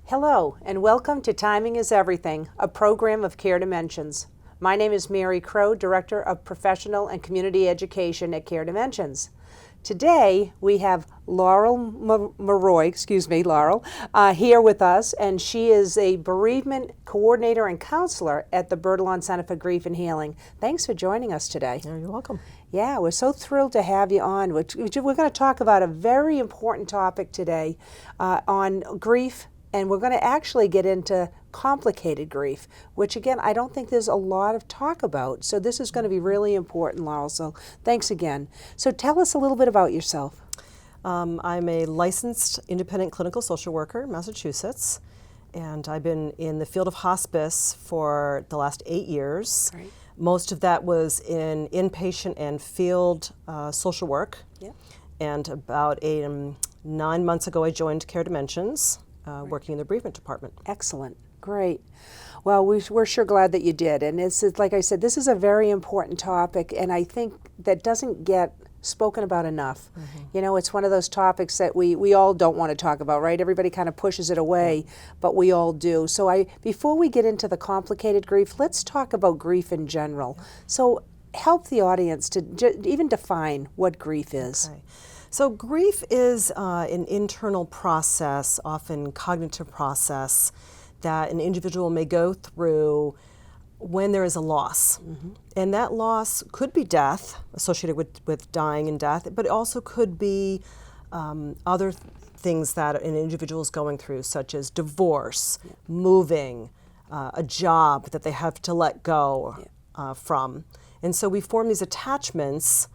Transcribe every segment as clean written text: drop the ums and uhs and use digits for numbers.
Hello, and welcome to Timing is Everything, a program of Care Dimensions. My name is Mary Crowe, Director of Professional and Community Education at Care Dimensions. Today, we have Laurel Mauroy, here with us, and she is a Bereavement Coordinator and Counselor at the Bertolon Center for Grief and Healing. Thanks for joining us today. You're welcome. Yeah, we're so thrilled to have you on. We're going to talk about a very important topic today on grief, and we're going to actually get into complicated grief, which again, I don't think there's a lot of talk about. So this is going to be really important, Laurel. So thanks again. So tell us a little bit about yourself. I'm a licensed independent clinical social worker in Massachusetts, and I've been in the field of hospice for the last 8 years. Right. Most of that was in inpatient and field social work. Yeah. And about 9 months ago, I joined Care Dimensions, working in the bereavement department. Excellent. Great. Well, we're sure glad that you did. And it's like I said, this is a very important topic, and I think that doesn't get spoken about enough. Mm-hmm. You know, it's one of those topics that we all don't want to talk about, right? Everybody kind of pushes it away, but we all do. So before we get into the complicated grief, let's talk about grief in general. So help the audience to even define what grief is. Okay. So grief is an internal process, often cognitive process, that an individual may go through when there is a loss. Mm-hmm. And that loss could be death, associated with dying and death, but it also could be other things that an individual is going through, such as divorce, moving, a job that they have to let go from. And so we form these attachments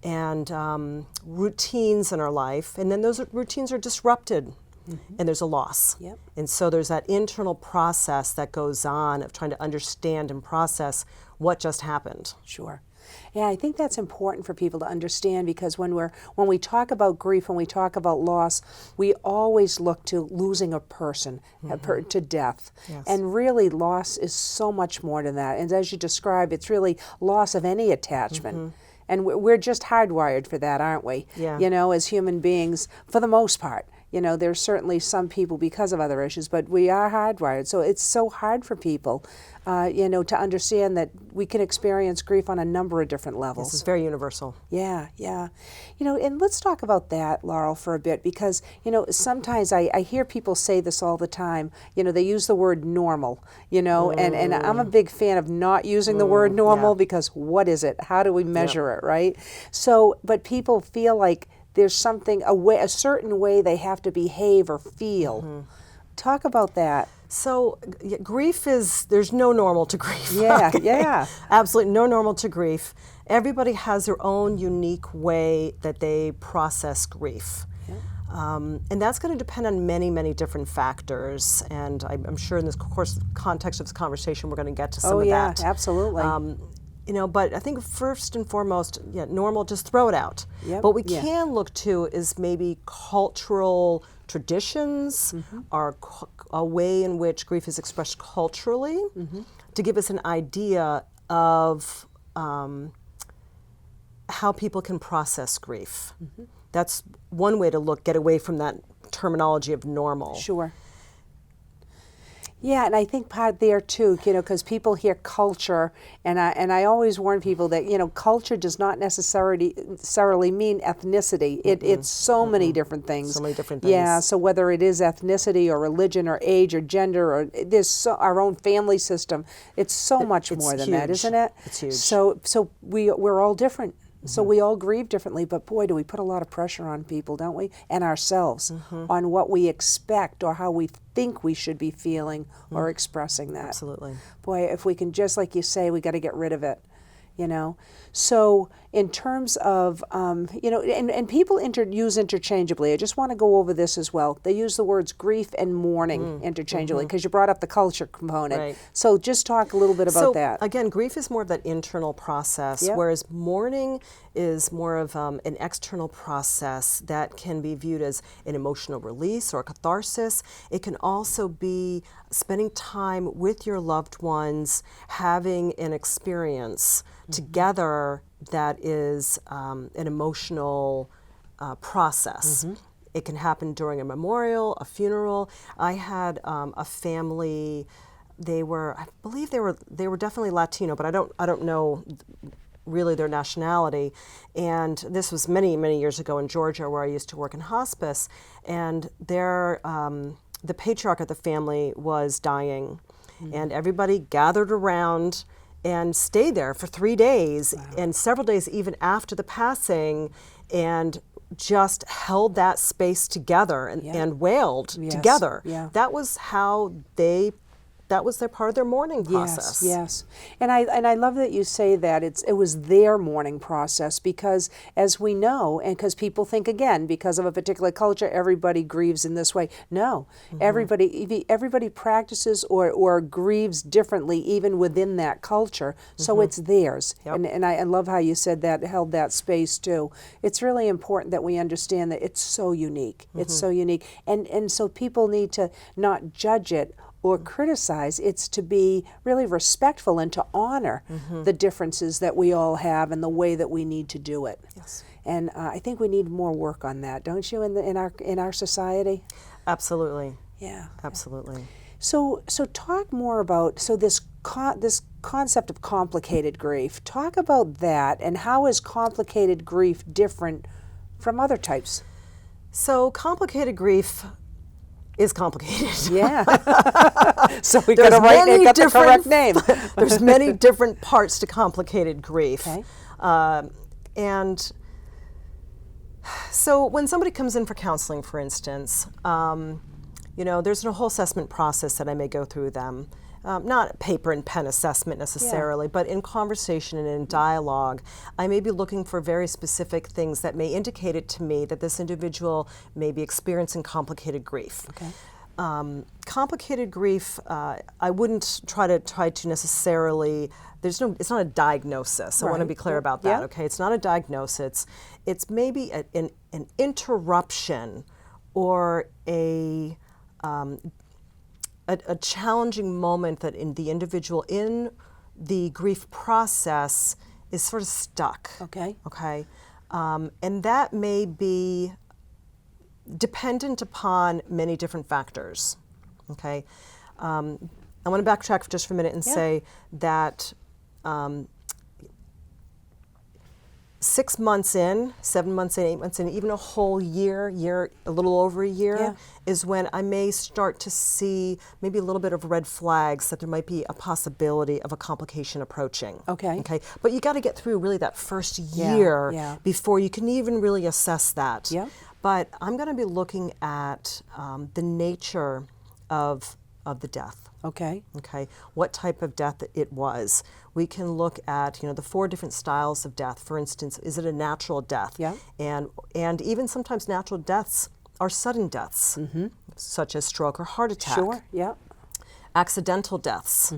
and routines in our life, and then those routines are disrupted. Mm-hmm. And there's a loss. Yep. And so there's that internal process that goes on of trying to understand and process what just happened. Sure. Yeah, I think that's important for people to understand, because when we talk about grief, when we talk about loss, we always look to losing a person, mm-hmm. To death. Yes. And really, loss is so much more than that. And as you describe, it's really loss of any attachment. Mm-hmm. And we're just hardwired for that, aren't we? Yeah. You know, as human beings, for the most part. You know, there's certainly some people because of other issues, but we are hardwired. So it's so hard for people, to understand that we can experience grief on a number of different levels. This is very universal. Yeah. You know, and let's talk about that, Laurel, for a bit, because, sometimes I hear people say this all the time. They use the word normal, and I'm a big fan of not using the word normal, because what is it? How do we measure it, right? So, but people feel like there's something, a certain way they have to behave or feel. Mm-hmm. Talk about that. So grief there's no normal to grief. Yeah, okay? Yeah. Absolutely no normal to grief. Everybody has their own unique way that they process grief. Yeah. And that's going to depend on many, many different factors. And I'm sure in this context of this conversation, we're going to get to some of that. Oh, yeah, absolutely. But I think first and foremost, normal, just throw it out. Yep. What we can look to is maybe cultural traditions, mm-hmm. or a way in which grief is expressed culturally, mm-hmm. to give us an idea of how people can process grief. Mm-hmm. That's one way to get away from that terminology of normal. Sure. Yeah, and I think part there too, because people hear culture, and I always warn people that, culture does not necessarily mean ethnicity. Mm-hmm. It's so mm-hmm. many different things. So many different things. Yeah, so whether it is ethnicity or religion or age or gender, or there's our own family system, it's so much more than that, isn't it? It's huge. So we're all different. So we all grieve differently, but boy, do we put a lot of pressure on people, don't we? And ourselves, mm-hmm. on what we expect or how we think we should be feeling or expressing that. Absolutely. Boy, if we can, just like you say, we got to get rid of it, So in terms of, and people use interchangeably. I just want to go over this as well. They use the words grief and mourning interchangeably, because you brought up the culture component. Right. So just talk a little bit about that. Again, grief is more of that internal process, whereas mourning is more of an external process that can be viewed as an emotional release or catharsis. It can also be spending time with your loved ones, having an experience together that is an emotional process. It can happen during a memorial, a funeral. I had a family. I believe they were definitely Latino, but I don't know really their nationality. And this was many, many years ago in Georgia, where I used to work in hospice. And the patriarch of the family was dying, and everybody gathered around and stayed there for 3 days, and several days even after the passing, and just held that space together and wailed together. Yeah. That was how that was their part of their mourning process. Yes. And I love that you say that it was their mourning process, because as we know, and because people think, again, because of a particular culture, everybody grieves in this way. No, everybody practices or grieves differently even within that culture. So it's theirs. Yep. And I love how you said that, held that space too. It's really important that we understand that it's so unique. It's so unique. And so people need to not judge it or criticize. It's to be really respectful and to honor the differences that we all have and the way that we need to do it. Yes. And I think we need more work on that, don't you, in our society? Absolutely. Yeah. Absolutely. So talk more about this concept of complicated grief. Talk about that, and how is complicated grief different from other types? So complicated grief is complicated. Yeah. So we got the correct name. There's many different parts to complicated grief. Okay. And so when somebody comes in for counseling, for instance, there's a whole assessment process that I may go through them. Not a paper and pen assessment necessarily, but in conversation and in dialogue, I may be looking for very specific things that may indicate it to me that this individual may be experiencing complicated grief. Okay. Complicated grief, I wouldn't try to necessarily, it's not a diagnosis. I want to be clear about that, okay? It's not a diagnosis. It's maybe an interruption or a challenging moment that in the individual in the grief process is sort of stuck. Okay. Okay. And that may be dependent upon many different factors. Okay. I want to backtrack just for a minute and say that 6 months in, 7 months in, 8 months in, even a whole year, a little over a year, is when I may start to see maybe a little bit of red flags that there might be a possibility of a complication approaching. Okay. Okay. But you got to get through really that first year before you can even really assess that. Yeah. But I'm going to be looking at the nature of the death. Okay. Okay, what type of death it was. We can look at, the 4 different styles of death. For instance, is it a natural death? Yeah. And even sometimes natural deaths are sudden deaths, such as stroke or heart attack. Sure. Yeah. Accidental deaths.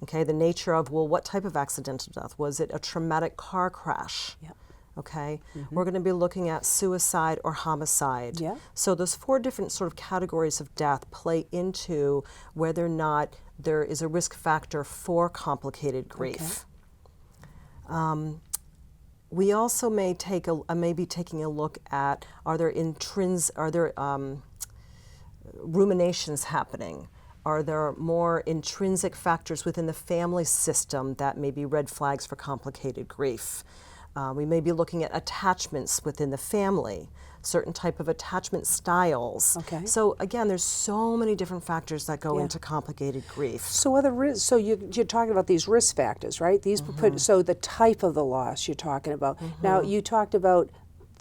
Okay, the nature of, what type of accidental death? Was it a traumatic car crash? Yeah. Okay, we're going to be looking at suicide or homicide. Yeah. So those 4 different sort of categories of death play into whether or not there is a risk factor for complicated grief. Okay. We also may be taking a look at, are there ruminations happening? Are there more intrinsic factors within the family system that may be red flags for complicated grief? We may be looking at attachments within the family, certain type of attachment styles. Okay. So again, there's so many different factors that go into complicated grief. So you're talking about these risk factors, right? These so the type of the loss you're talking about. Now you talked about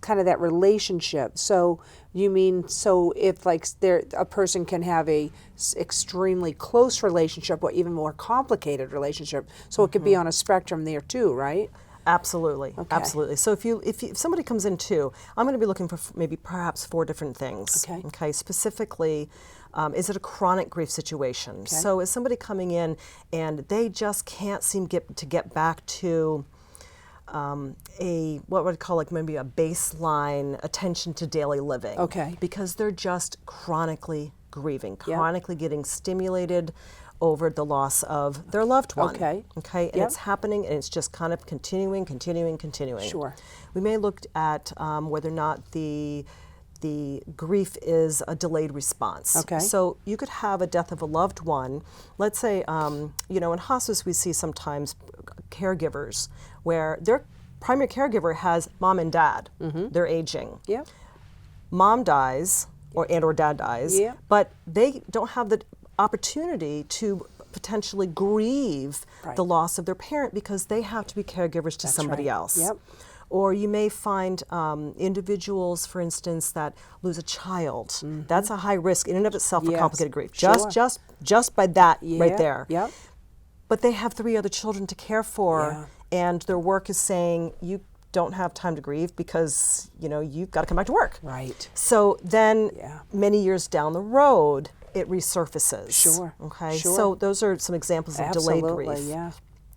kind of that relationship. So you mean, if a person can have a extremely close relationship or even more complicated relationship, so it could be on a spectrum there too, right? Absolutely, Okay. absolutely. So if somebody comes in too, I'm going to be looking for perhaps 4 different things. Okay. Okay. Specifically, is it a chronic grief situation? Okay. So is somebody coming in and they just can't seem to get back to what would I call maybe a baseline attention to daily living? Okay. Because they're just chronically grieving, chronically getting stimulated over the loss of their loved one. Okay. Okay, and it's happening, and it's just kind of continuing. Sure. We may look at whether or not the the grief is a delayed response. Okay. So you could have a death of a loved one. Let's say, you know, in hospice we see sometimes caregivers where their primary caregiver has mom and dad. They're aging. Yeah. Mom dies, or dad dies, Yeah. but they don't have the opportunity to potentially grieve Right. the loss of their parent because they have to be caregivers to somebody right. else. Yep. Or you may find individuals, for instance, that lose a child. That's a high risk in and of itself for Yes. complicated grief. Sure. Just by that right Yeah. there. Yep. But they have 3 other children to care for, Yeah. and their work is saying you don't have time to grieve because you know you've got to come back to work. Right. So then, Yeah. many years down the road, it resurfaces. Sure. Okay. Sure. So those are some examples of delayed Absolutely. grief. Yeah.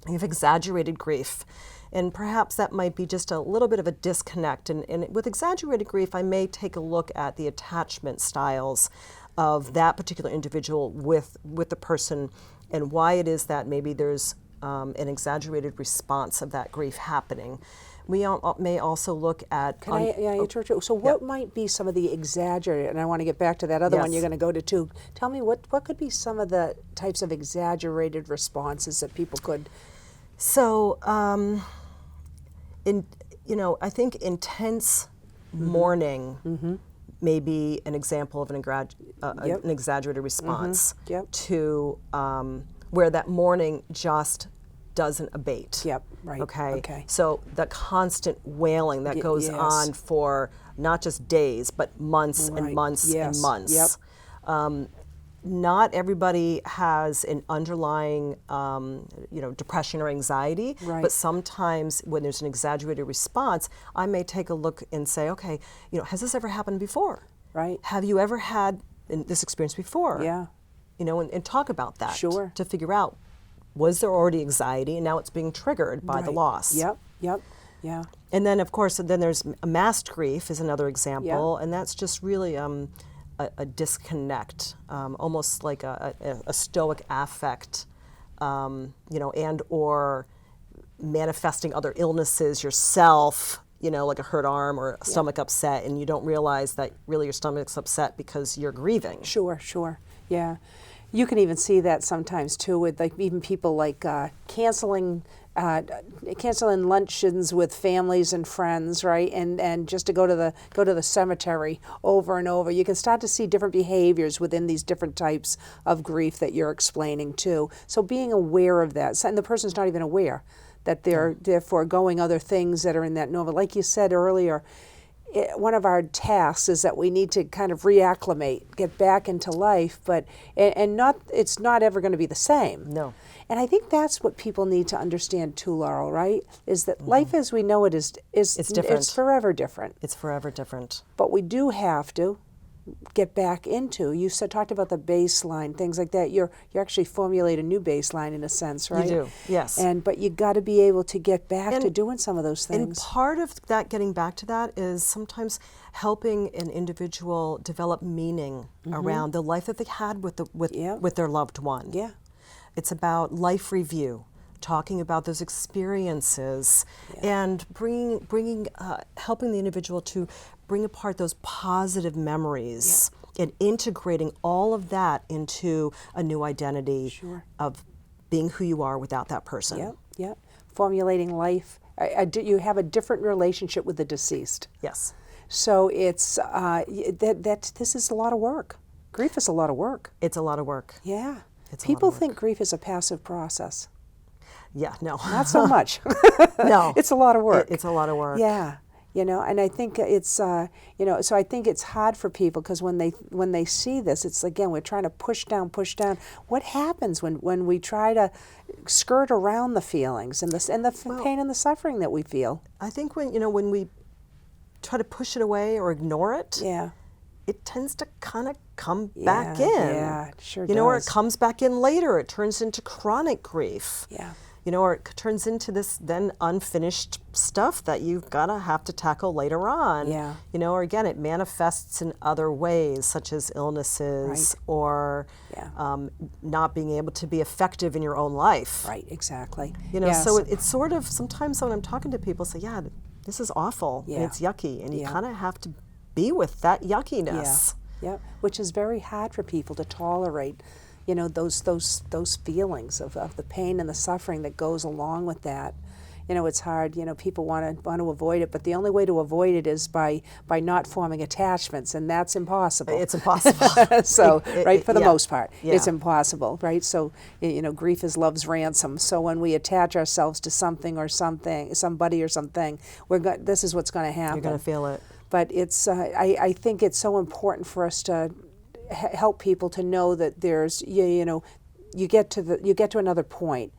You have exaggerated grief. And perhaps that might be just a little bit of a disconnect. And with exaggerated grief, I may take a look at the attachment styles of that particular individual with the person and why it is that maybe there's an exaggerated response of that grief happening. We may also look at... Can I interrupt you? So what might be some of the exaggerated, and I want to get back to that other one Yes. you're going to go to too. Tell me what could be some of the types of exaggerated responses that people could... So, I think intense mourning may be an example of an exaggerated response Yep. to where that mourning just doesn't abate. Yep, right. Okay. So the constant wailing that goes yes. on for not just days, but months and Right. months Yes. and months. Yep. Not everybody has an underlying, depression or anxiety, Right. but sometimes when there's an exaggerated response, I may take a look and say, okay, has this ever happened before? Right. Have you ever had this experience before? Yeah. And talk about that. Sure. To figure out, was there already anxiety and now it's being triggered by the Right. loss? Yep. Yeah. And then, of course, there's a masked grief is another example, and that's just really a disconnect, almost like a stoic affect, and or manifesting other illnesses yourself, like a hurt arm or a stomach upset, and you don't realize that really your stomach's upset because you're grieving. Sure. Yeah. You can even see that sometimes too with like even people like canceling luncheons with families and friends, right? And just to go to the cemetery over and over. You can start to see different behaviors within these different types of grief that you're explaining too. So being aware of that, and the person's not even aware that they're foregoing other things that are in that normal. Like you said earlier, one of our tasks is that we need to kind of reacclimate, get back into life, but it's not ever going to be the same. No. And I think that's what people need to understand too, Laurel, right? Is that life as we know it is different. It's forever different. It's forever different. But we do have to get back into. You talked about the baseline, things like that. You actually formulate a new baseline in a sense, right? You do, yes. But you got to be able to get back to doing some of those things. And part of that, getting back to that, is sometimes helping an individual develop meaning around the life that they had with their loved one. Yeah. It's about life review, talking about those experiences, and helping the individual to bring apart those positive memories and integrating all of that into a new identity of being who you are without that person. Yeah. Formulating life. You have a different relationship with the deceased. Yes. So it's this is a lot of work. Grief is a lot of work. It's a lot of work. Yeah. It's a lot People of work. think grief is a passive process. Yeah, no. Not so much. No. It's a lot of work. It's a lot of work. Yeah. And I think it's, so I think it's hard for people because when they see this, it's again, we're trying to push down. What happens when we try to skirt around the feelings and the pain and the suffering that we feel? I think when we try to push it away or ignore it, it tends to kind of come back in. Yeah, it sure does. Or it comes back in later. It turns into chronic grief. Yeah. Or it turns into this then unfinished stuff that you've have to tackle later on. Yeah. Or again, it manifests in other ways, such as illnesses or not being able to be effective in your own life. Right, exactly. So it's sort of, sometimes when I'm talking to people, say, this is awful and it's yucky, and you kind of have to be with that yuckiness. Yeah, which is very hard for people to tolerate, you know, those feelings of the pain and the suffering that goes along with that. You know, it's hard. You know, people want to avoid it, but the only way to avoid it is by not forming attachments, and that's impossible. It's impossible. So, right, for the yeah. most part, Yeah. it's impossible, right? So, you know, grief is love's ransom. So when we attach ourselves to something or somebody or something, this is what's going to happen. You're going to feel it. But it's, I think it's so important for us to help people to know that there's, you know, you get to another point.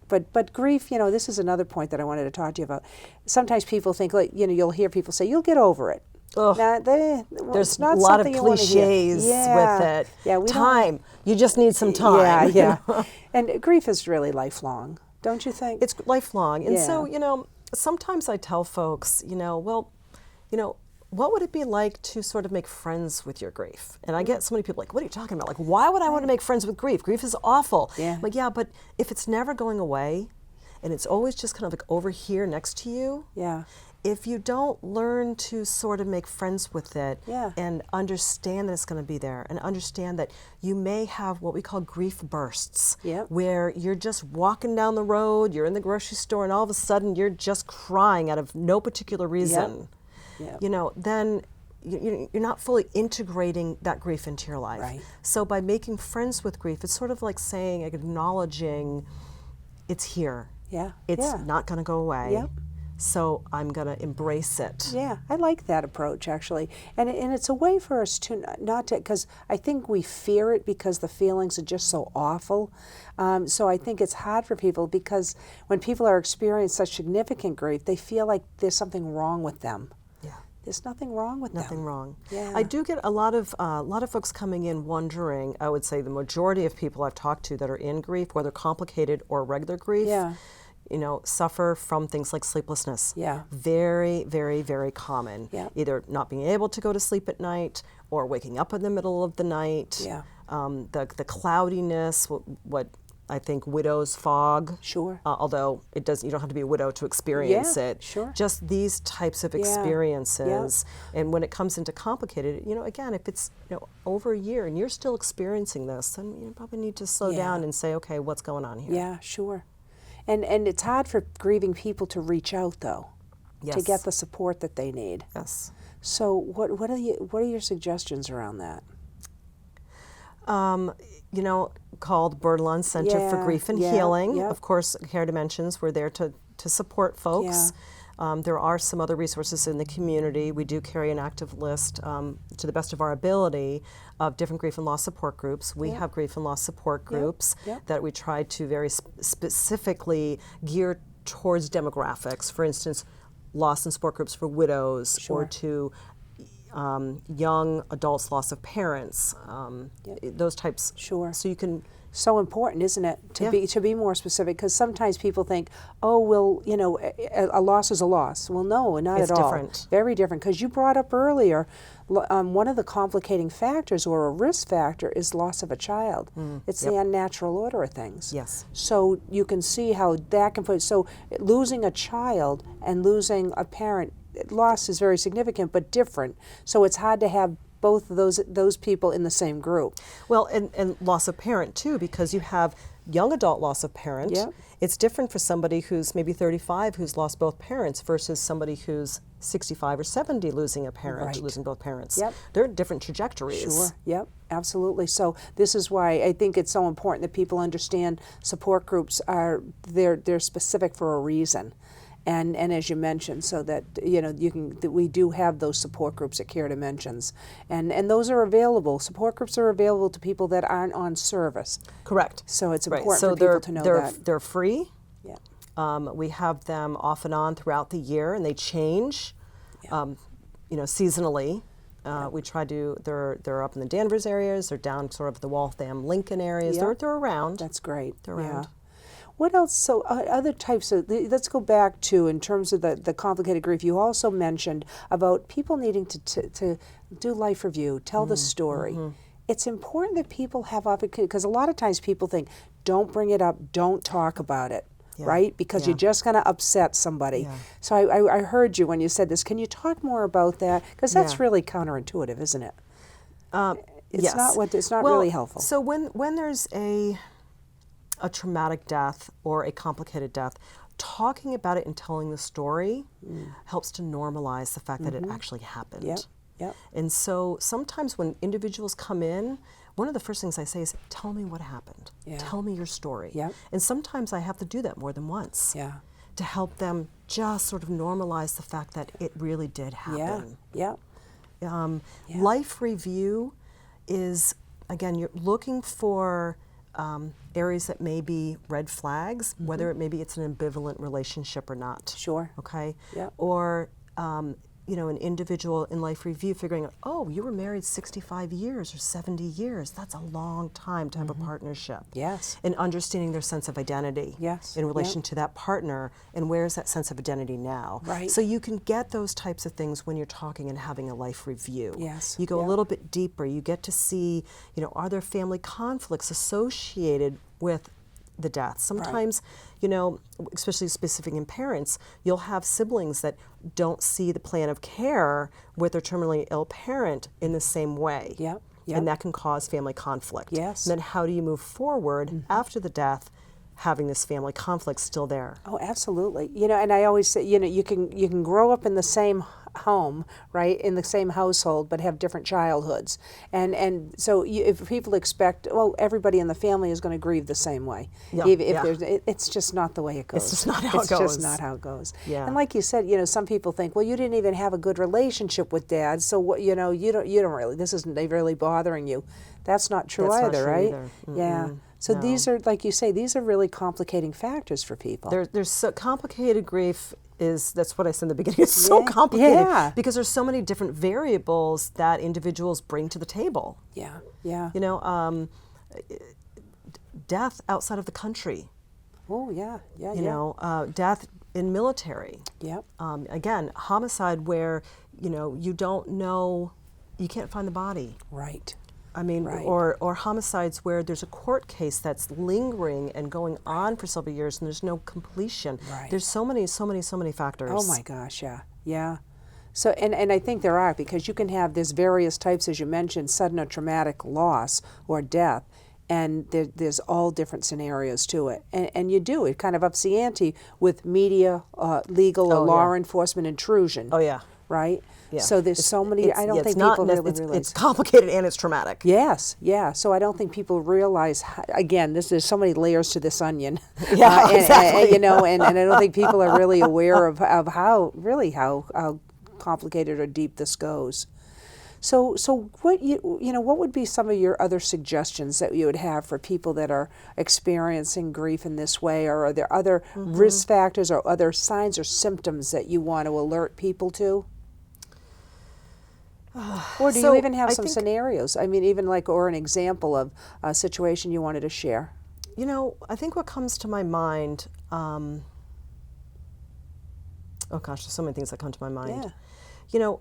But grief, you know, this is another point that I wanted to talk to you about. Sometimes people think, like, you know, you'll hear people say, "You'll get over it." There's not a lot of something you want to hear. cliches Yeah. with it. Yeah, Time. You just need some time. Yeah, yeah. And grief is really lifelong, don't you think? It's lifelong. And Yeah. so, you know, sometimes I tell folks, you know, well, you know, what would it be like to sort of make friends with your grief? And I get so many people like, what are you talking about? Like, why would I want to make friends with grief? Grief is awful. Yeah. I'm like, yeah, but if it's never going away and it's always just kind of like over here next to you, Yeah. if you don't learn to sort of make friends with it Yeah. and understand that it's going to be there and understand that you may have what we call grief bursts, Yep. where you're just walking down the road, you're in the grocery store, and all of a sudden you're just crying out of no particular reason. Yep. You know, then you're not fully integrating that grief into your life. Right. So by making friends with grief, it's sort of like saying, acknowledging it's here. Yeah. It's Yeah. not going to go away. Yep. So I'm going to embrace it. Yeah, I like that approach, actually. And it's a way for us to not to, because I think we fear it because the feelings are just so awful. So I think it's hard for people because when people are experiencing such significant grief, they feel like there's something wrong with them. Yeah. There's nothing wrong with them. Nothing wrong. Yeah. I do get a lot of folks coming in wondering. I would say the majority of people I've talked to that are in grief, whether complicated or regular grief, Yeah. you know, suffer from things like sleeplessness. Yeah. Very, very, very common. Yeah. Either not being able to go to sleep at night or waking up in the middle of the night. Yeah. The cloudiness, what I think widows fog. Sure. Although it doesn't, you don't have to be a widow to experience Yeah, it. sure. Just these types of Yeah. experiences. And when it comes into complicated, you know, again, if it's, you know, over a year and you're still experiencing this, then you probably need to slow Yeah. down and say, okay, what's going on here? Yeah, sure. And it's hard for grieving people to reach out, though, to Yes. get the support that they need. Yes. So what are your suggestions around that? You know, called Bertolon Center for Yeah, Grief and yeah, Healing. yeah. Of course, Care Dimensions, we're there to support folks. There are some other resources in the community. We do carry an active list, to the best of our ability, of different grief and loss support groups. We have grief and loss support groups Yep. that we try to very specifically gear towards demographics. For instance, loss and support groups for widows, or to young adults, loss of parents, those types. Sure. So you can. So important, isn't it, to Yeah. be more specific? Because sometimes people think, oh, well, you know, a loss is a loss. Well, no, not It's at all. different. Very different. Because you brought up earlier, one of the complicating factors or a risk factor is loss of a child. It's the unnatural order of things. Yes. So you can see how that can put. So losing a child and losing a parent, loss is very significant, but different. So it's hard to have both of those people in the same group. Well, and loss of parent too, because you have young adult loss of parent. Yeah. It's different for somebody who's maybe 35 who's lost both parents versus somebody who's 65 or 70 losing a parent, Right. losing both parents. Yep. They're different trajectories. Sure. Yep. Absolutely. So this is why I think it's so important that people understand support groups they're specific for a reason. And as you mentioned, so that that we do have those support groups at Care Dimensions, and those are available. Support groups are available to people that aren't on service. Correct. So it's Right. important So for people to know that. they're free. Yeah. We have them off and on throughout the year, and they change, seasonally. We try to. They're up in the Danvers areas. They're down sort of the Waltham, Lincoln areas. Yeah. They're around. That's great. They're around. Yeah. What else? So other types of, let's go back to, in terms of the complicated grief, you also mentioned about people needing to do life review, tell the story. It's important that people have, because a lot of times people think, don't bring it up, don't talk about it. right? Because you're just going to upset somebody. Yeah. So I heard you when you said this. Can you talk more about that? Because that's really counterintuitive, isn't it? It's yes. it's not Well, really helpful. So when there's a traumatic death or a complicated death, talking about it and telling the story helps to normalize the fact that it actually happened. Yep. Yep. And so sometimes when individuals come in, one of the first things I say is, tell me what happened. Yeah. Tell me your story. Yep. And sometimes I have to do that more than once. Yeah. To help them just sort of normalize the fact that it really did happen. Yeah. Life review is, again, you're looking for areas that may be red flags, whether maybe it's an ambivalent relationship or not. Sure. Okay? Yep. Or, an individual in life review figuring out, oh, you were married 65 years or 70 years. That's a long time to have a partnership. Yes. And understanding their sense of identity in relation to that partner, and where's that sense of identity now. Right. So you can get those types of things when you're talking and having a life review. Yes. You go a little bit deeper. You get to see, are there family conflicts associated with the death? Sometimes, especially specific in parents, you'll have siblings that don't see the plan of care with their terminally ill parent in the same way. Yep. And that can cause family conflict. Yes. And then how do you move forward after the death, having this family conflict still there? Oh, absolutely. And I always say, you can grow up in the same home, right, in the same household, but have different childhoods. And so if people expect, well, everybody in the family is going to grieve the same way. It's just not the way it goes. It's just not how it goes. It's just not how it goes. Yeah. And like you said, some people think, well, you didn't even have a good relationship with Dad, so what, you don't really, this isn't really bothering you. That's not true That's either, not true right? either. Yeah. So these are, like you say, these are really complicating factors for people. There's so complicated grief that's what I said in the beginning. It's so complicated because there's so many different variables that individuals bring to the table. Yeah. Death outside of the country. Oh, yeah. Death in military. Yep. Again, homicide where, you don't know, you can't find the body. Right. I mean, or homicides where there's a court case that's lingering and going on for several years and there's no completion. Right. There's so many factors. Oh my gosh, yeah. So, and I think there are, because you can have this various types, as you mentioned, sudden or traumatic loss or death, and there's all different scenarios to it. And it kind of ups the ante with media, legal, or law enforcement intrusion. Oh yeah. Right? Yeah. So there's so many, I don't think people really realize. It's complicated and it's traumatic. Yes, yeah. So I don't think people realize, again, there's so many layers to this onion. Yeah, exactly. And I don't think people are really aware of how complicated or deep this goes. So what what would be some of your other suggestions that you would have for people that are experiencing grief in this way, or are there other risk factors or other signs or symptoms that you want to alert people to? Or do you even have some scenarios? I mean, even or an example of a situation you wanted to share? I think what comes to my mind, oh gosh, there's so many things that come to my mind. Yeah.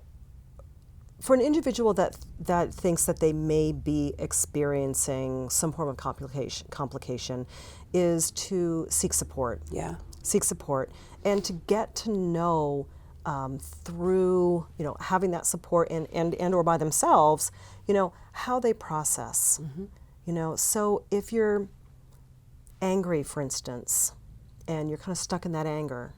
For an individual that thinks that they may be experiencing some form of complication is to seek support. Yeah. Seek support and to get to know through having that support and or by themselves, how they process. So if you're angry, for instance, and you're kind of stuck in that anger,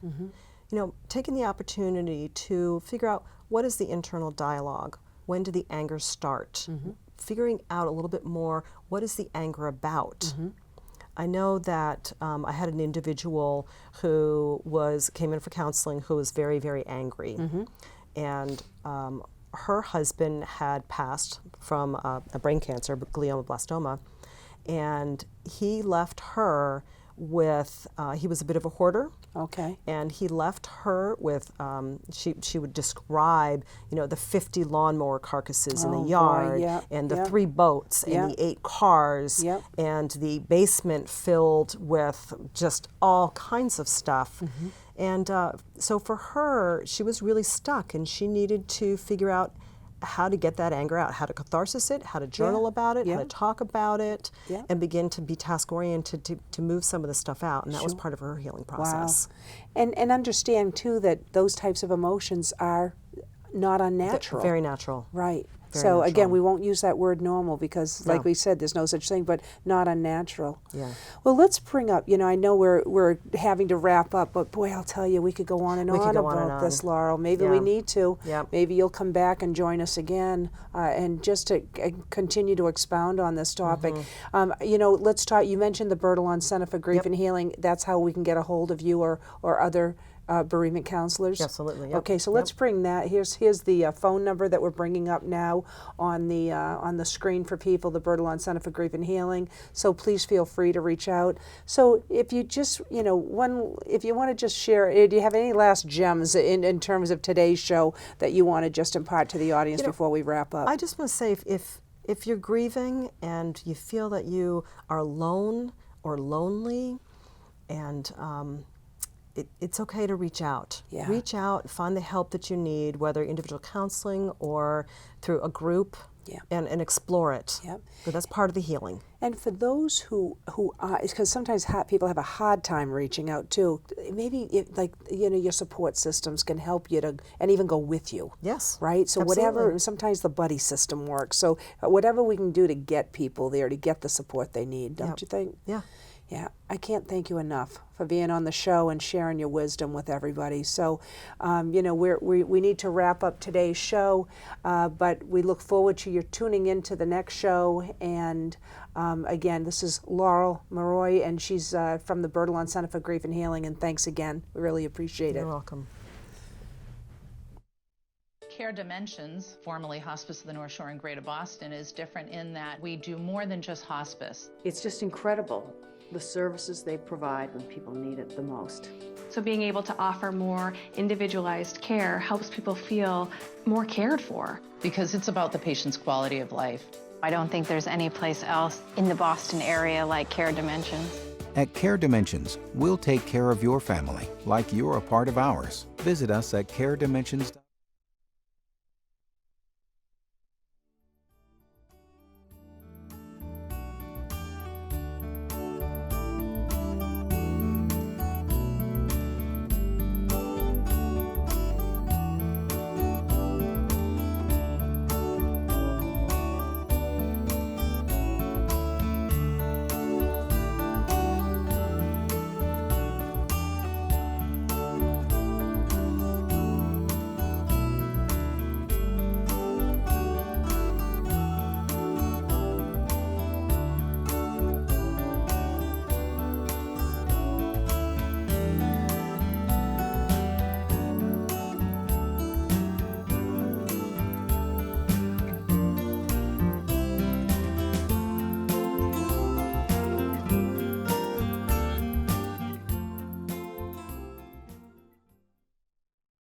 taking the opportunity to figure out what is the internal dialogue, when did the anger start, figuring out a little bit more, what is the anger about. I know that I had an individual who came in for counseling who was very, very angry. And her husband had passed from a brain cancer, glioblastoma, and he left her with, he was a bit of a hoarder. Okay. And he left her with, she would describe, the 50 lawnmower carcasses in the yard, and the 3 boats, and the 8 cars, and the basement filled with just all kinds of stuff. And so for her, she was really stuck, and she needed to figure out how to get that anger out, how to catharsis it, how to journal about it, how to talk about it, and begin to be task-oriented to move some of the stuff out. And that was part of her healing process. Wow. And understand, too, that those types of emotions are not unnatural. Very natural. Right. Very so, natural. again, we won't use that word normal because, like we said, there's no such thing, but not unnatural. Yeah. Well, let's bring up, I know we're having to wrap up, but boy, I'll tell you, we could go on and on about this, Laurel. Maybe we need to. Yep. Maybe you'll come back and join us again and just to continue to expound on this topic. Let's talk, you mentioned the Bertolon Center for Grief and Healing. That's how we can get a hold of you or other bereavement counselors? Absolutely. Yep. Okay, so let's bring that. Here's the phone number that we're bringing up now on the screen for people, the Bertolon Center for Grief and Healing. So please feel free to reach out. So if you just, if you want to just share, do you have any last gems in terms of today's show that you want to just impart to the audience before we wrap up? I just want to say if you're grieving and you feel that you are alone or lonely, and it's okay to reach out. Yeah. Reach out, find the help that you need, whether individual counseling or through a group, and explore it. Yep. But that's part of the healing. And for those who are, because sometimes people have a hard time reaching out too, maybe your support systems can help you and even go with you. Yes. Right? So absolutely. sometimes the buddy system works. So whatever we can do to get people there, to get the support they need, don't you think? Yeah. Yeah, I can't thank you enough for being on the show and sharing your wisdom with everybody. So, we need to wrap up today's show, but we look forward to your tuning in to the next show. And again, this is Laurel Mauroy, and she's from the Bertolon Center for Grief and Healing. And thanks again. We really appreciate it. You're welcome. Care Dimensions, formerly Hospice of the North Shore in Greater Boston, is different in that we do more than just hospice. It's just incredible, the services they provide when people need it the most. So being able to offer more individualized care helps people feel more cared for. Because it's about the patient's quality of life. I don't think there's any place else in the Boston area like Care Dimensions. At Care Dimensions, we'll take care of your family like you're a part of ours. Visit us at caredimensions.com.